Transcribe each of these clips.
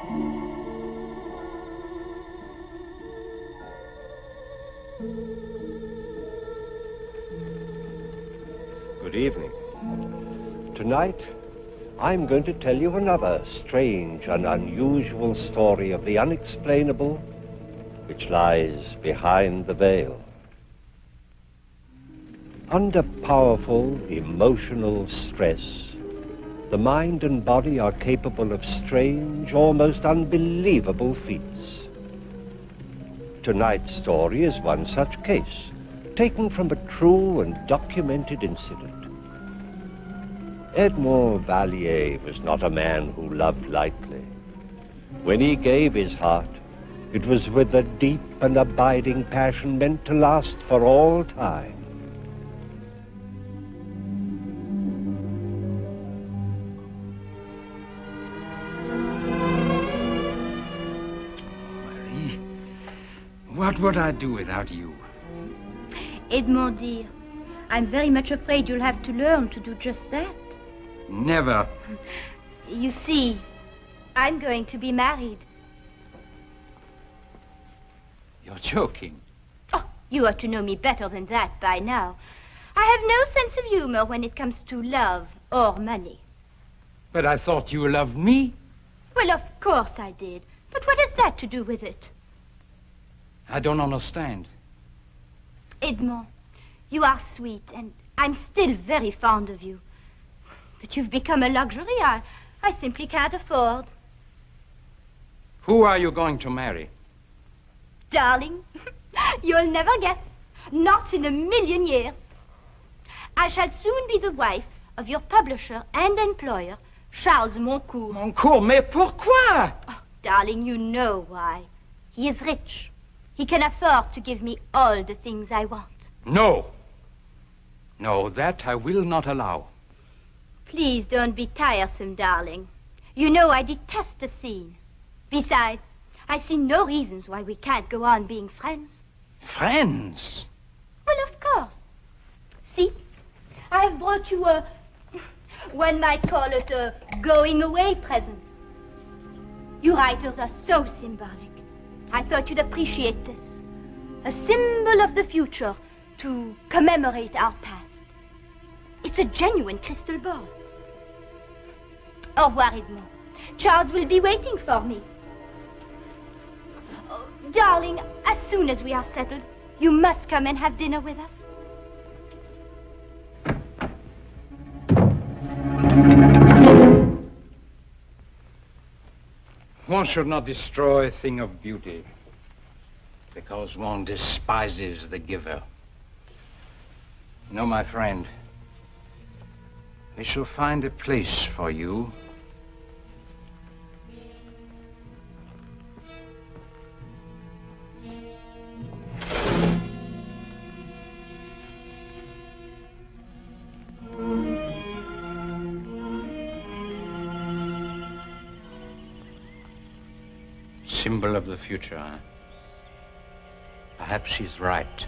Good evening. Tonight, I'm going to tell you another strange and unusual story of the unexplainable which lies behind the veil. Under powerful emotional stress, the mind and body are capable of strange, almost unbelievable feats. Tonight's story is one such case, taken from a true and documented incident. Edmond Vallier was not a man who loved lightly. When he gave his heart, it was with a deep and abiding passion meant to last for all time. Marie, what would I do without you? Edmond, dear, I'm very much afraid you'll have to learn to do just that. Never. You see, I'm going to be married. You're joking. Oh, you ought to know me better than that by now. I have no sense of humor when it comes to love or money. But I thought you loved me. Well, of course I did. But what has that to do with it? I don't understand. Edmond, you are sweet, and I'm still very fond of you. But you've become a luxury I simply can't afford. Who are you going to marry? Darling, you'll never guess. Not in a million years. I shall soon be the wife of your publisher and employer, Charles Moncourt. Moncourt, mais pourquoi? Oh, darling, you know why. He is rich. He can afford to give me all the things I want. No. No, that I will not allow. Please don't be tiresome, darling. You know I detest a scene. Besides, I see no reasons why we can't go on being friends. Friends? Well, of course. See, I have brought you one might call it a going-away present. You writers are so symbolic. I thought you'd appreciate this. A symbol of the future to commemorate our past. It's a genuine crystal ball. Au revoir, Edmond. Charles will be waiting for me. Oh, darling, as soon as we are settled, you must come and have dinner with us. One should not destroy a thing of beauty because one despises the giver. No, my friend, we shall find a place for you. Symbol of the future, huh? Perhaps she's right.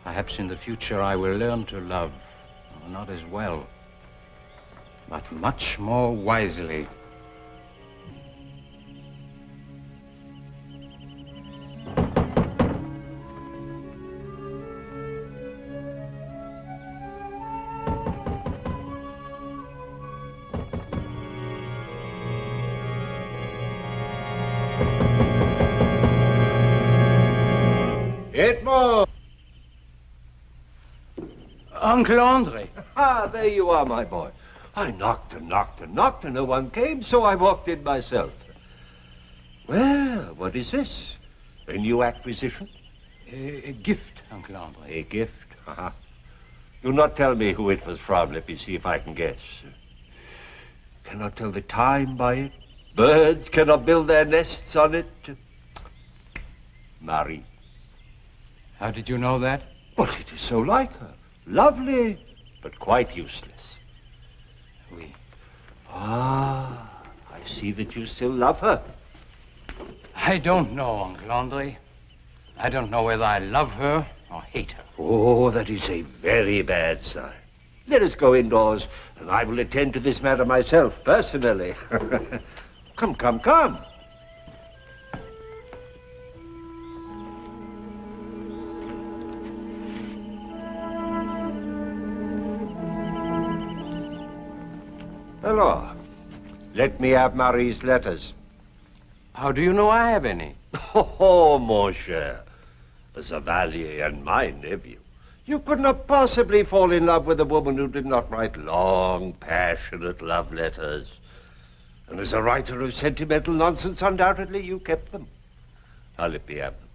Perhaps in the future I will learn to love, not as well, but much more wisely. Edmond! Uncle Andre. Ah, there you are, my boy. I knocked and knocked and knocked, and no one came, so I walked in myself. Well, what is this? A new acquisition? A gift, Uncle Andre. A gift? Uh-huh. Do not tell me who it was from. Let me see if I can guess. Cannot tell the time by it. Birds cannot build their nests on it. Marie. How did you know that? Well, it is so like her. Lovely, but quite useless. Oui. Ah, I see that you still love her. I don't know, Uncle Andre. I don't know whether I love her or hate her. Oh, that is a very bad sign. Let us go indoors, and I will attend to this matter myself, personally. Come, come, come. Hello. Let me have Marie's letters. How do you know I have any? Oh, mon cher. Zavalier and my nephew. You could not possibly fall in love with a woman who did not write long, passionate love letters. And as a writer of sentimental nonsense, undoubtedly you kept them. Now let me have them.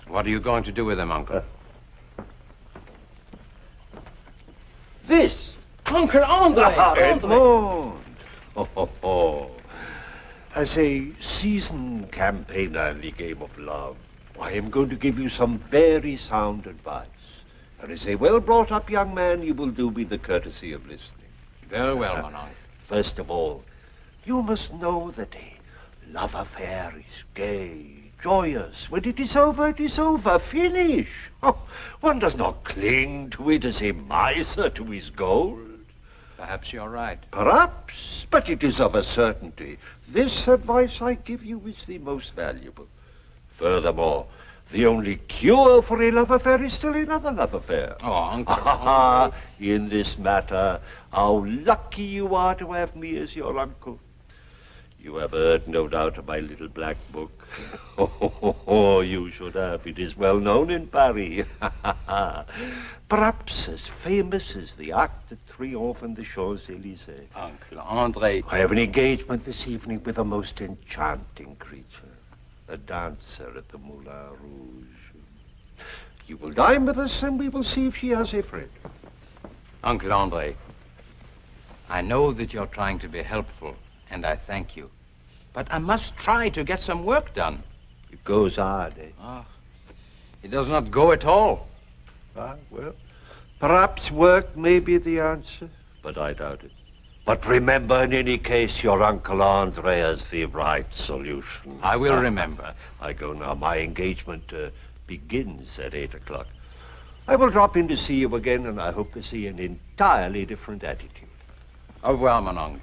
What are you going to do with them, Uncle? This! Uncle Andre! Edmond! Oh. As a seasoned campaigner in the game of love, I am going to give you some very sound advice. And as a well-brought-up young man, you will do me the courtesy of listening. Very well, mon oncle. First of all, you must know that a love affair is gay, joyous. When it is over, finish. Oh, one does not cling to it as a miser to his gold. Perhaps you're right. Perhaps, but it is of a certainty. This advice I give you is the most valuable. Furthermore, the only cure for a love affair is still another love affair. Oh, Uncle. In this matter, how lucky you are to have me as your uncle. You have heard, no doubt, of my little black book. Oh, you should have. It is well known in Paris. Perhaps as famous as the Arc de Triomphe and the Champs-Élysées. Uncle Andre. I have an engagement this evening with a most enchanting creature, a dancer at the Moulin Rouge. You will dine with us, and we will see if she has a friend. Uncle Andre, I know that you're trying to be helpful, and I thank you. But I must try to get some work done. It goes hard, eh? Oh, it does not go at all. Well, perhaps work may be the answer, but I doubt it. But remember, in any case, your Uncle Andre has the right solution. I will remember. I go now. My engagement begins at 8 o'clock. I will drop in to see you again, and I hope to see an entirely different attitude. Au revoir, mon oncle.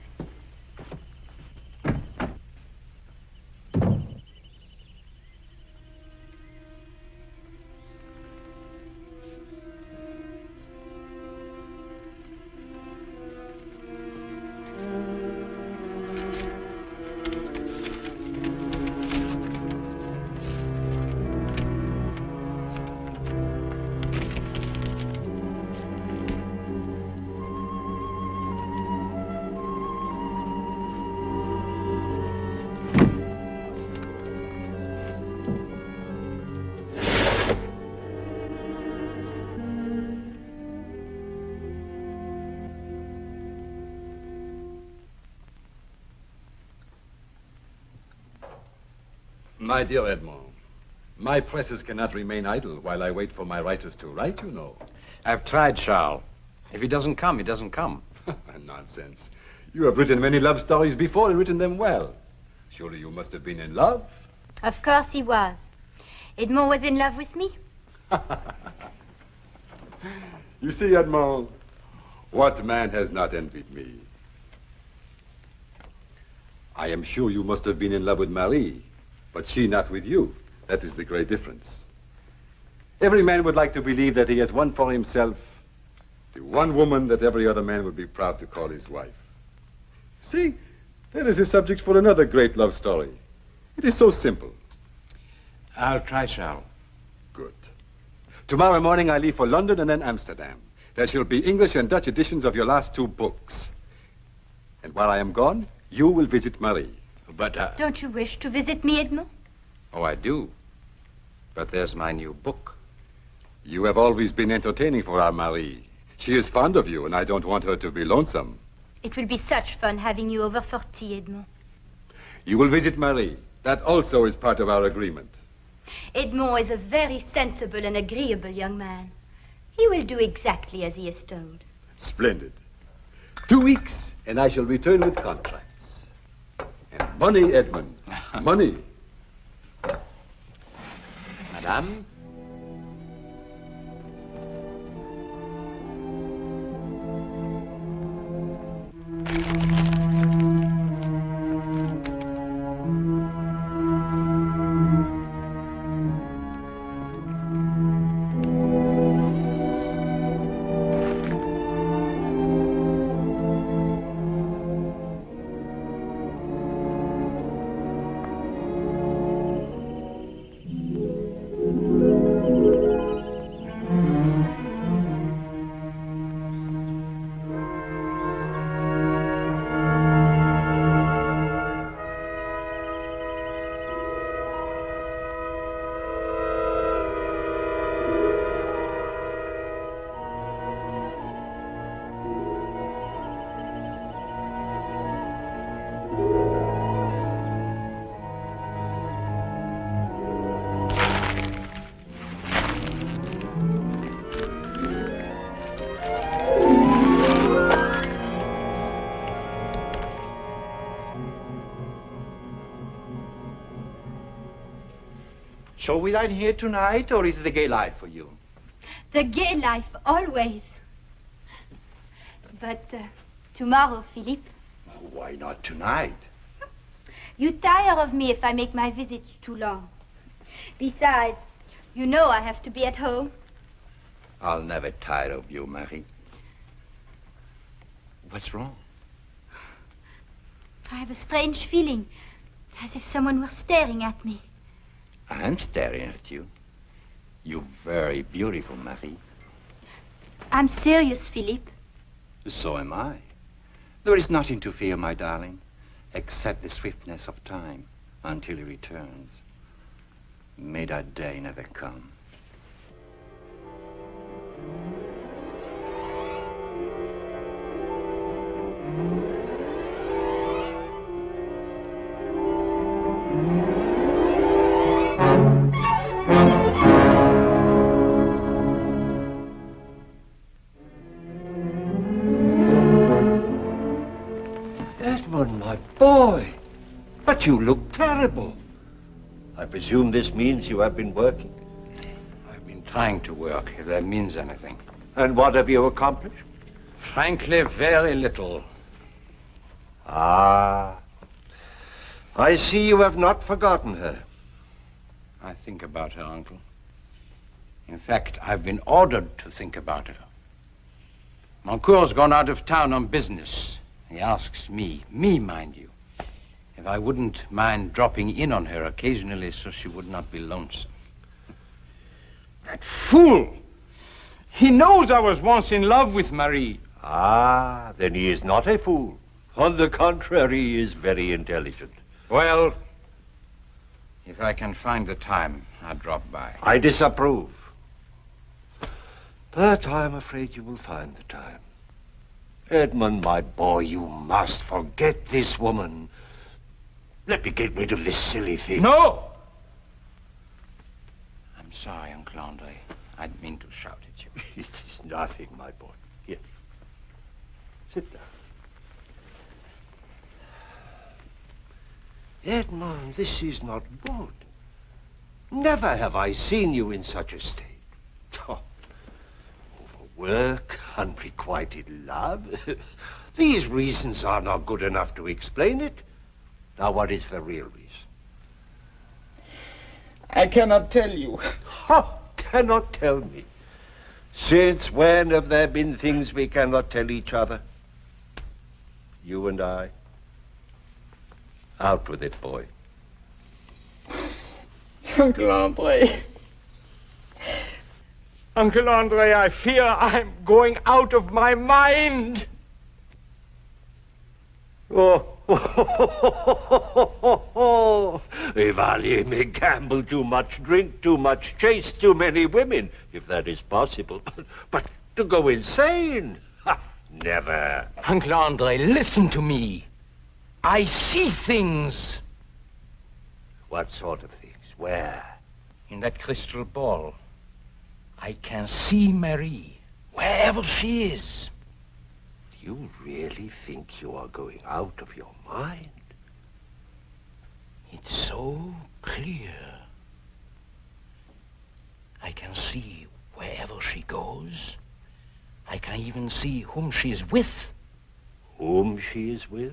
My dear Edmond, my presses cannot remain idle while I wait for my writers to write, you know. I've tried, Charles. If he doesn't come, he doesn't come. Nonsense. You have written many love stories before and written them well. Surely you must have been in love. Of course he was. Edmond was in love with me. You see, Edmond, what man has not envied me? I am sure you must have been in love with Marie, but she not with you. That is the great difference. Every man would like to believe that he has won for himself the one woman that every other man would be proud to call his wife. See, there is a subject for another great love story. It is so simple. I'll try, Charles. Good. Tomorrow morning I leave for London and then Amsterdam. There shall be English and Dutch editions of your last 2 books. And while I am gone, you will visit Marie. But, Don't you wish to visit me, Edmond? Oh, I do. But there's my new book. You have always been entertaining for our Marie. She is fond of you, and I don't want her to be lonesome. It will be such fun having you over for tea, Edmond. You will visit Marie. That also is part of our agreement. Edmond is a very sensible and agreeable young man. He will do exactly as he is told. Splendid. 2 weeks, and I shall return with contracts. And money, Edmund. Money. madame. So we dine here tonight, or is it the gay life for you? The gay life, always. But tomorrow, Philippe. Why not tonight? You tire of me if I make my visits too long. Besides, you know I have to be at home. I'll never tire of you, Marie. What's wrong? I have a strange feeling, as if someone were staring at me. I'm staring at you. You're very beautiful, Marie. I'm serious, Philippe. So am I. There is nothing to fear, my darling, except the swiftness of time until he returns. May that day never come. Edmund, my boy, but you look terrible. I presume this means you have been working? I've been trying to work, if that means anything. And what have you accomplished? Frankly, very little. Ah, I see you have not forgotten her. I think about her, Uncle. In fact, I've been ordered to think about her. Moncourt's gone out of town on business. He asks me, mind you, if I wouldn't mind dropping in on her occasionally so she would not be lonesome. That fool! He knows I was once in love with Marie. Ah, then he is not a fool. On the contrary, he is very intelligent. Well, if I can find the time, I'll drop by. I disapprove. But I'm afraid you will find the time. Edmund, my boy, you must forget this woman. Let me get rid of this silly thing. No! I'm sorry, Uncle Andre. I didn't mean to shout at you. It is nothing, my boy. Here. Sit down. Edmund, this is not good. Never have I seen you in such a state. Oh, overwork, unrequited love. These reasons are not good enough to explain it. Now, what is the real reason? I cannot tell you. Ha! Cannot tell me. Since when have there been things we cannot tell each other? You and I. Out with it, boy. Uncle Andre. Uncle Andre, I fear I'm going out of my mind. Oh, Evalier may gamble too much, drink too much, chase too many women, if that is possible. But to go insane? Ha, never. Uncle Andre, listen to me. I see things. What sort of things? Where? In that crystal ball. I can see Marie, wherever she is. Do you really think you are going out of your mind? It's so clear. I even see whom she is with. Whom she is with?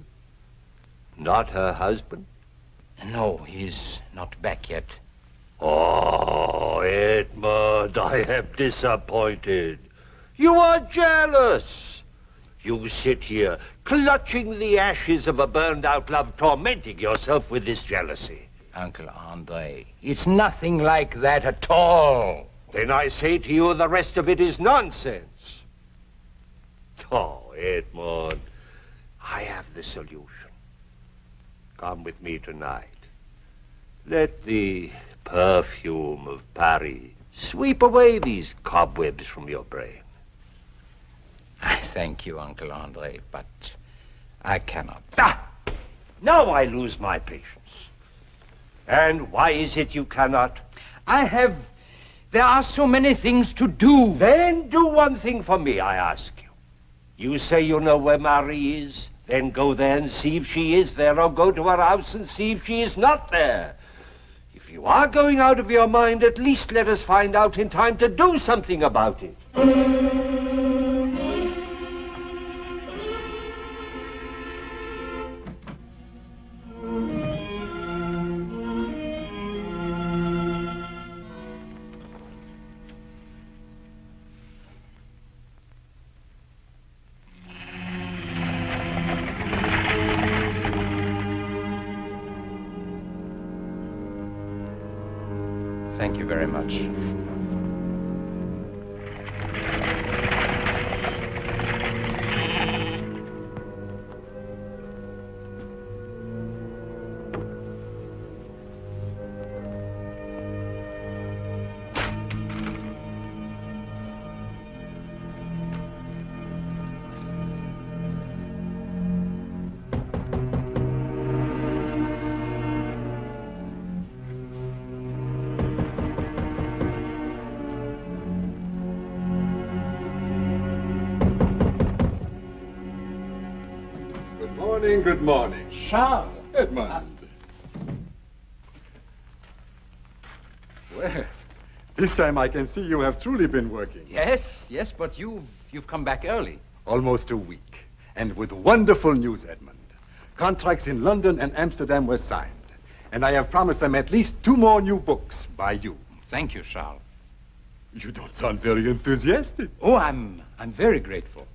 Not her husband? No, he's not back yet. Oh, Edmund, I am disappointed. You are jealous. You sit here, clutching the ashes of a burned-out love, tormenting yourself with this jealousy. Uncle Andre, it's nothing like that at all. Then I say to you, the rest of it is nonsense. Oh, Edmund, I have the solution. Come with me tonight. Let the perfume of Paris sweep away these cobwebs from your brain. I thank you, Uncle Andre, but I cannot. Now I lose my patience. And why is it you cannot? There are so many things to do. Then do one thing for me, I ask you. You say you know where Marie is, then go there and see if she is there, or go to her house and see if she is not there. If you are going out of your mind, at least let us find out in time to do something about it. Thank you very much. Good morning. Charles. Edmund. Well, this time I can see you have truly been working. Yes, but you've come back early. Almost a week. And with wonderful news, Edmund. Contracts in London and Amsterdam were signed. And I have promised them at least 2 more new books by you. Thank you, Charles. You don't sound very enthusiastic. Oh, I'm very grateful.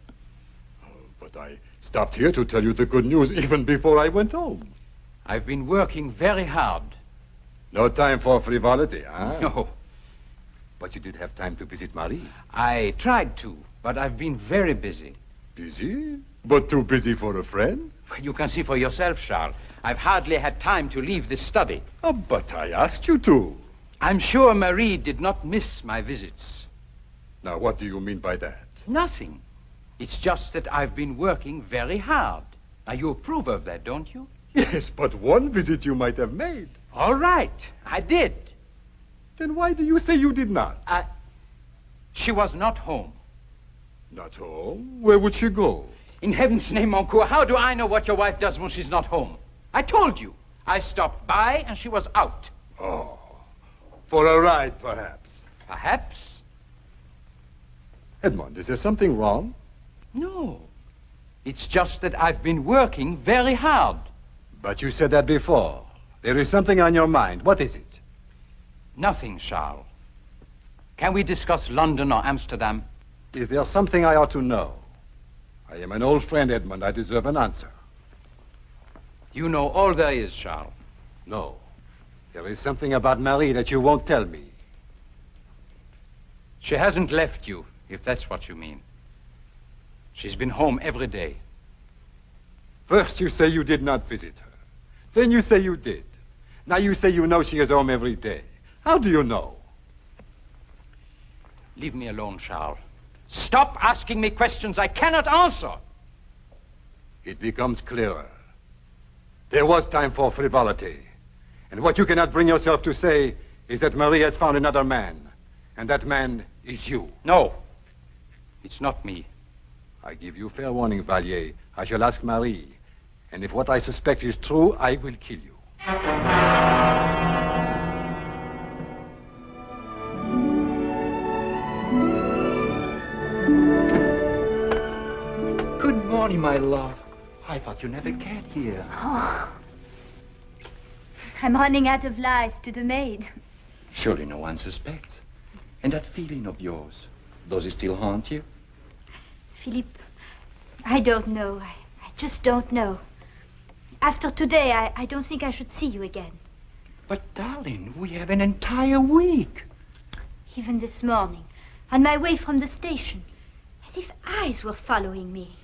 But I stopped here to tell you the good news even before I went home. I've been working very hard. No time for frivolity, huh? No. But you did have time to visit Marie. I tried to, but I've been very busy. Busy? But too busy for a friend? You can see for yourself, Charles. I've hardly had time to leave this study. Oh, but I asked you to. I'm sure Marie did not miss my visits. Now, what do you mean by that? Nothing. It's just that I've been working very hard. Now, you approve of that, don't you? Yes, but one visit you might have made. All right, I did. Then why do you say you did not? She was not home. Not home? Where would she go? In heaven's name, mon coeur, how do I know what your wife does when she's not home? I told you. I stopped by and she was out. Oh, for a ride, perhaps. Perhaps? Edmund, is there something wrong? No. It's just that I've been working very hard. But you said that before. There is something on your mind. What is it? Nothing, Charles. Can we discuss London or Amsterdam? Is there something I ought to know? I am an old friend, Edmund. I deserve an answer. You know all there is, Charles. No. There is something about Marie that you won't tell me. She hasn't left you, if that's what you mean. She's been home every day. First you say you did not visit her. Then you say you did. Now you say you know she is home every day. How do you know? Leave me alone, Charles. Stop asking me questions I cannot answer. It becomes clearer. There was time for frivolity. And what you cannot bring yourself to say is that Marie has found another man. And that man is you. No. It's not me. I give you fair warning, Vallier. I shall ask Marie. And if what I suspect is true, I will kill you. my love. I thought you never cared here. Oh. I'm running out of lies to the maid. Surely no one suspects. And that feeling of yours, does it still haunt you? Philippe, I don't know. I just don't know. After today, I don't think I should see you again. But, darling, we have an entire week. Even this morning, on my way from the station, as if eyes were following me.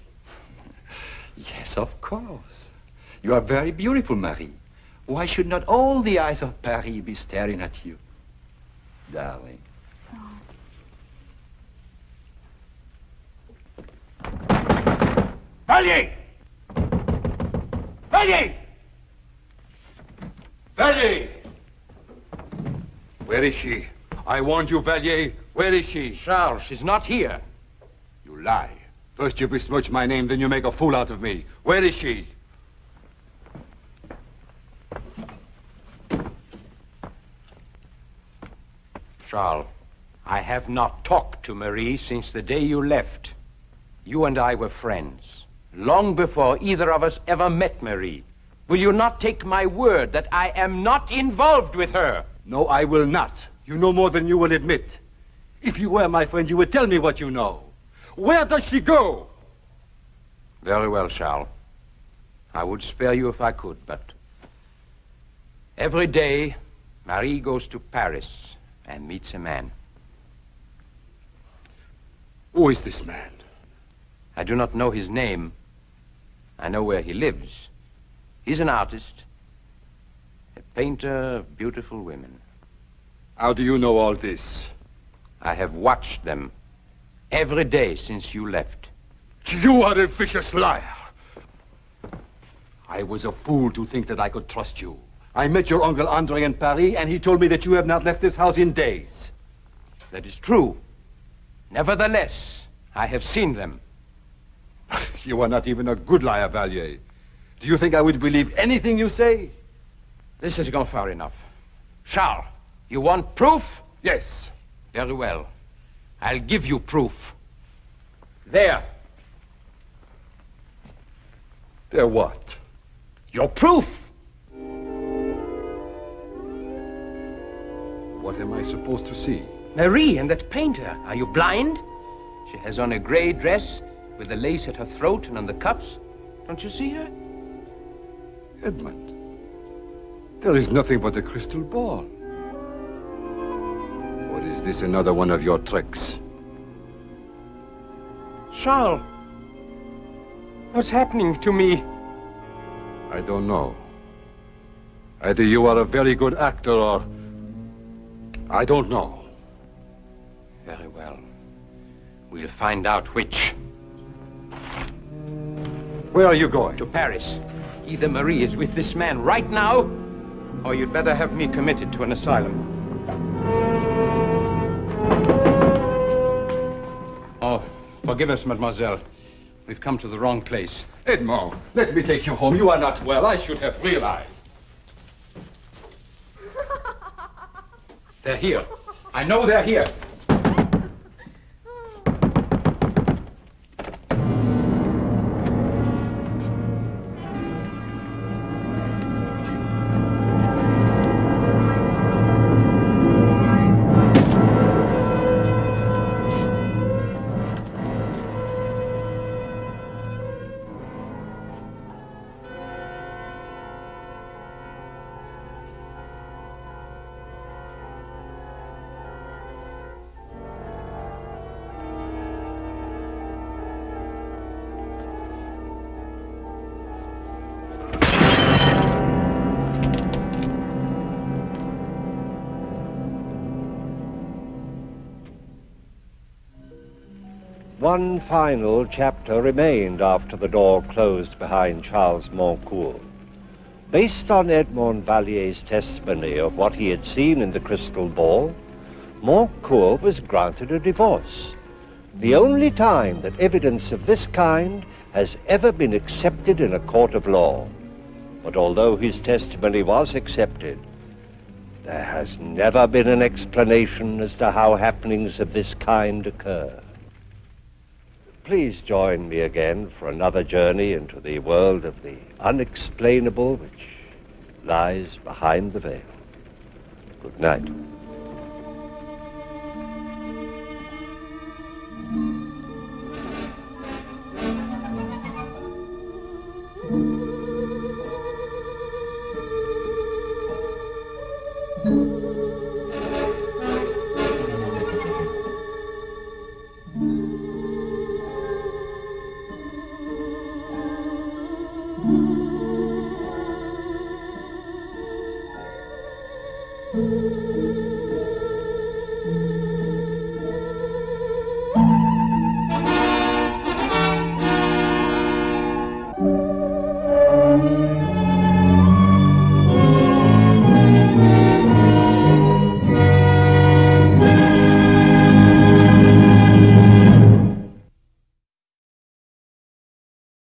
Yes, of course. You are very beautiful, Marie. Why should not all the eyes of Paris be staring at you? Darling. Oh. Vallier! Vallier! Vallier! Where is she? I warned you, Vallier. Where is she? Charles, she's not here. You lie. First you besmirch my name, then you make a fool out of me. Where is she? Charles, I have not talked to Marie since the day you left. You and I were friends, long before either of us ever met Marie. Will you not take my word that I am not involved with her? No, I will not. You know more than you will admit. If you were my friend, you would tell me what you know. Where does she go? Very well, Charles. I would spare you if I could, but every day, Marie goes to Paris and meets a man. Who is this man? I do not know his name. I know where he lives. He's an artist, a painter of beautiful women. How do you know all this? I have watched them every day since you left. You are a vicious liar. I was a fool to think that I could trust you. I met your Uncle Andre in Paris, and he told me that you have not left this house in days. That is true. Nevertheless, I have seen them. You are not even a good liar, Vallier. Do you think I would believe anything you say? This has gone far enough. Charles, you want proof? Yes. Very well. I'll give you proof. There. There what? Your proof. What am I supposed to see? Marie and that painter. Are you blind? She has on a gray dress with the lace at her throat and on the cuffs. Don't you see her? Edmund, there is nothing but a crystal ball. Or is this another one of your tricks? Charles, what's happening to me? I don't know. Either you are a very good actor or... I don't know. Very well. We'll find out which. Where are you going? To Paris. Either Marie is with this man right now, or you'd better have me committed to an asylum. Oh, forgive us, mademoiselle. We've come to the wrong place. Edmond, let me take you home. You are not well. I should have realized. They're here. I know they're here. One final chapter remained after the door closed behind Charles Moncourt. Based on Edmond Vallier's testimony of what he had seen in the crystal ball, Moncourt was granted a divorce, the only time that evidence of this kind has ever been accepted in a court of law. But although his testimony was accepted, there has never been an explanation as to how happenings of this kind occur. please join me again for another journey into the world of the unexplainable which lies behind the veil. Good night. Thank you.